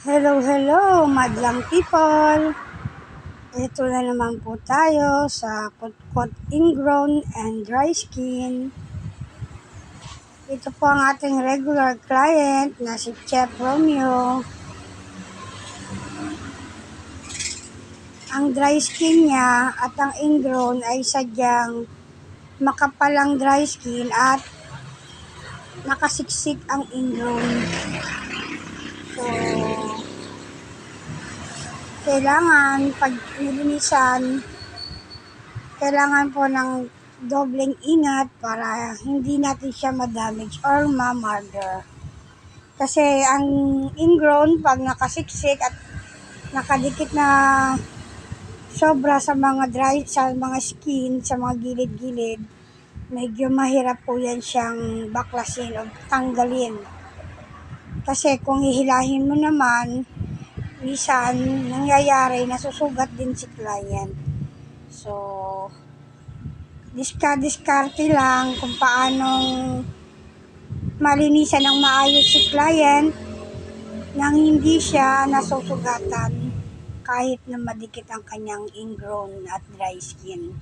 Hello, hello, madlang people! Ito na naman po tayo sa Kutkot Ingrown and Dry Skin. Ito po ang ating regular client na si Chef Romeo. Ang dry skin niya at ang ingrown ay sadyang makapalang dry skin at nakasiksik ang ingrown. So, kailangan pag nilinisan, kailangan po ng dobleng ingat para hindi natin siya ma-damage or ma-murder. Kasi ang ingrown, pag nakasiksik at nakadikit na sobra sa mga dry, sa mga skin, sa mga gilid-gilid, medyo mahirap po yan siyang baklasin o tanggalin. Kasi kung hihilahin mo naman, minsan nangyayari nasusugat din si client. So, diskarte lang kung paanong malinisan ng maayos si client nang hindi siya nasusugatan kahit na madikit ang kanyang ingrown at dry skin.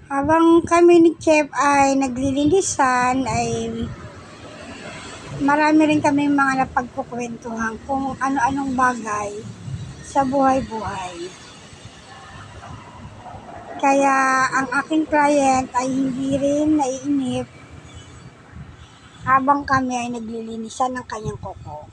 Habang kami ni Chef ay naglilinisan, ay marami rin kami mga napagkukwentuhan kung ano-anong bagay sa buhay-buhay. Kaya ang aking client ay hindi rin naiinip habang kami ay naglilinisan ng kanyang kuko.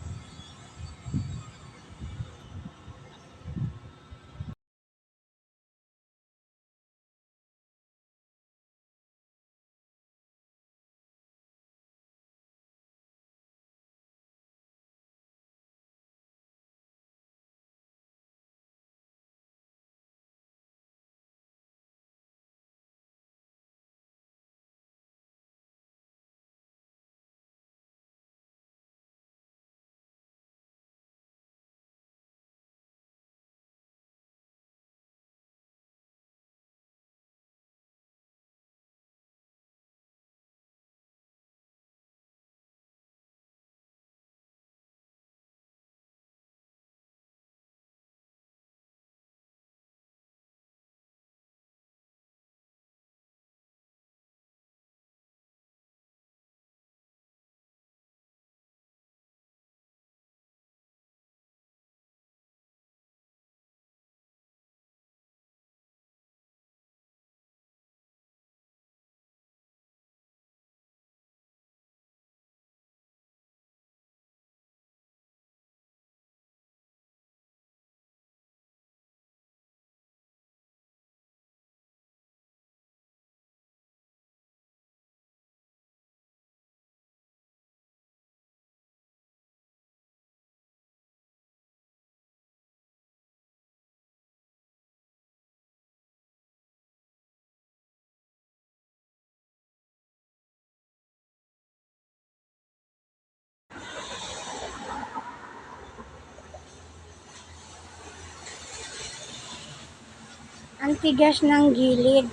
Ang tigas ng gilid.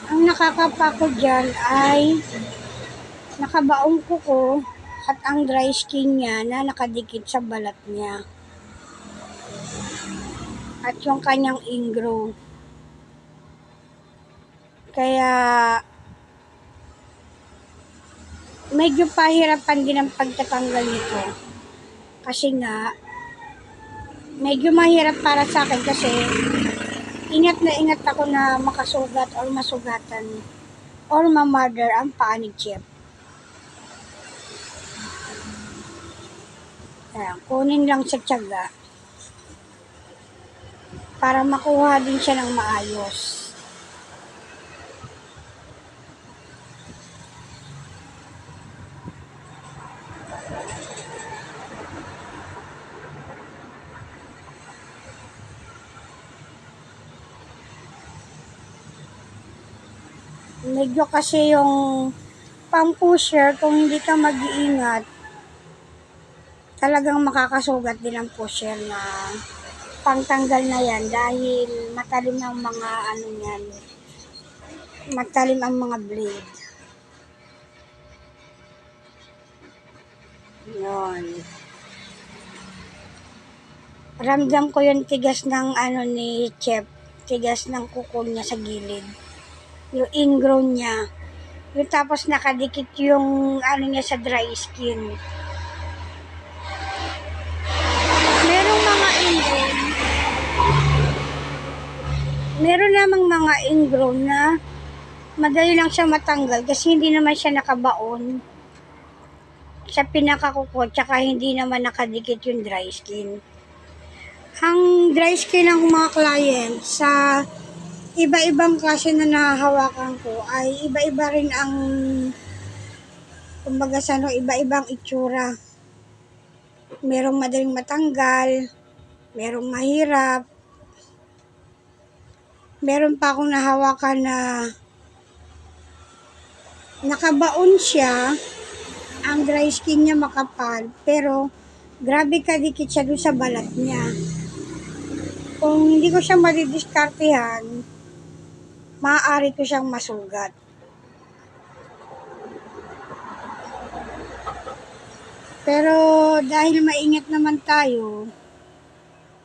Ang nakakapako dyan ay nakabaong kuko at ang dry skin niya na nakadikit sa balat niya. At yung kanyang ingrown. Kaya medyo pahirapan din ang pagtatanggal nito. Kasi nga, medyo mahirap para sa akin kasi ingat na ingat ako na makasugat or masugatan or ma-murder ang paa ni Chef. Ayan, kunin lang sa tiyaga para makuha din siya ng maayos. Medyo kasi yung pang-pusher, kung hindi ka mag-iingat, talagang makakasugat din ang pusher na pangtanggal na yan dahil matalim ang mga ano yan, matalim ang mga blade. Yun. Ramdam ko yung tigas ng ni Chef. Tigas ng kuko niya sa gilid. Yung ingrown niya. Yung tapos nakadikit yung niya sa dry skin. Merong mga ingrown. Meron namang mga ingrown na madali lang siya matanggal kasi hindi naman siya nakabaon sa pinakakuko tsaka hindi naman nakadikit yung dry skin. Ang dry skin ng mga client sa iba-ibang klase na nahahawakan ko ay iba-iba rin ang kumbaga iba-ibang itsura. Merong madaling matanggal, merong mahirap, meron pa akong nahawakan na nakabaon siya, ang dry skin niya makapal, pero grabe kadikit siya doon sa balat niya. Kung hindi ko siya madidiskartehan, maaari ko siyang masugat. Pero dahil maingat naman tayo,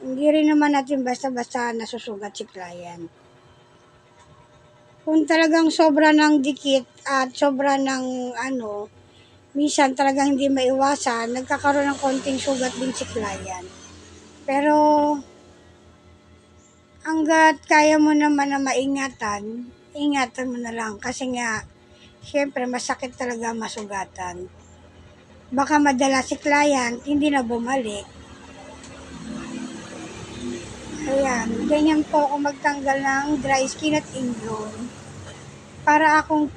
hindi rin naman natin basta-basta nasusugat si client. Kung talagang sobra ng dikit at sobra ng minsan talagang hindi maiwasan, nagkakaroon ng konting sugat din si client. Pero hanggat kaya mo naman na ingatan mo na lang kasi nga, syempre masakit talaga masugatan. Baka madala si client, hindi na bumalik. Ayan, ganyan po ako magtanggal ng dry skin at ingrown. Para akong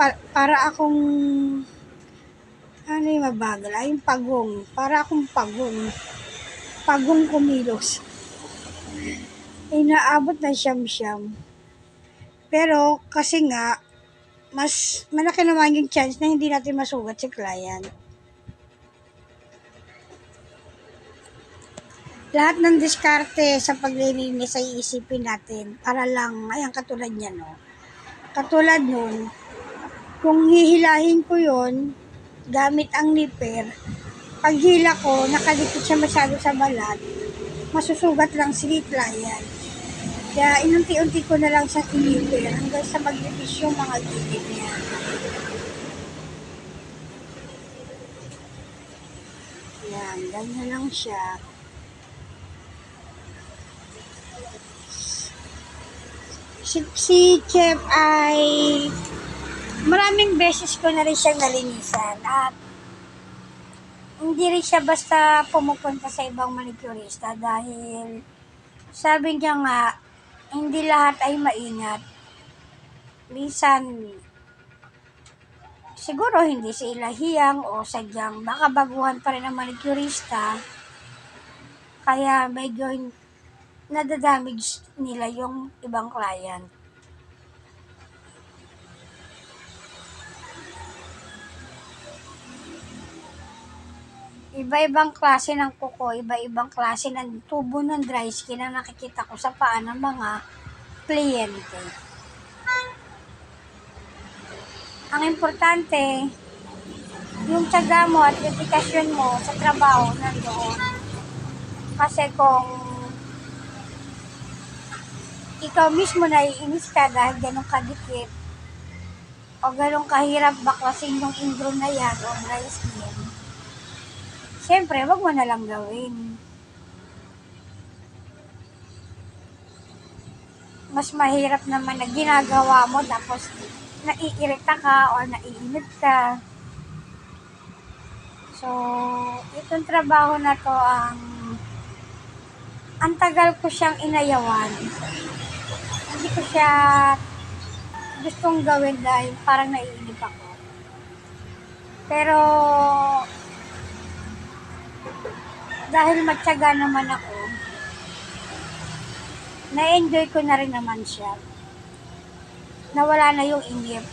yung mabagal, yung pagong. Para akong pagong kumilos. Inaabot na siyam-siyam. Pero kasi nga, mas malaki naman yung chance na hindi natin masugat si client. Lahat ng diskarte sa paglilinis ay iisipin natin para lang, ayan katulad niya Katulad nun, kung hihilahin ko yon gamit ang nipper, pag hila ko, nakadikit siya masyado sa balat, masusugat lang si client. Kaya inunti-unti ko na lang siyang inipper hanggang sa maglipis yung mga gilid niya. Yan, ganyan lang siya. Si Chef ay maraming beses ko na rin siyang nalinisan at hindi rin siya basta pumupunta sa ibang manicurista dahil sabi niya nga hindi lahat ay maingat. Minsan siguro hindi sila hiyang o sadyang baka baguhan pa rin ang manicurista kaya medyo nadadamage nila yung ibang client. Iba-ibang klase ng kuko, iba-ibang klase ng tubo ng dry skin na nakikita ko sa paa ng mga kliyente. Ang importante, yung tiyaga mo at dedikasyon mo sa trabaho nandoon. Kasi kung ikaw mismo naiinis ka dahil ganun kadikit o ganun kahirap baklasin yung ingrown na yan o dry skin, siyempre, wag mo na lang gawin. Mas mahirap naman na ginagawa mo tapos naiirita ka o naiinit ka. So, itong trabaho na to ang tagal ko siyang inayawan. Hindi ko siya gustong gawin dahil parang naiinip ako. Pero, dahil matyaga naman ako, na-enjoy ko na rin naman siya. Nawala na yung inip.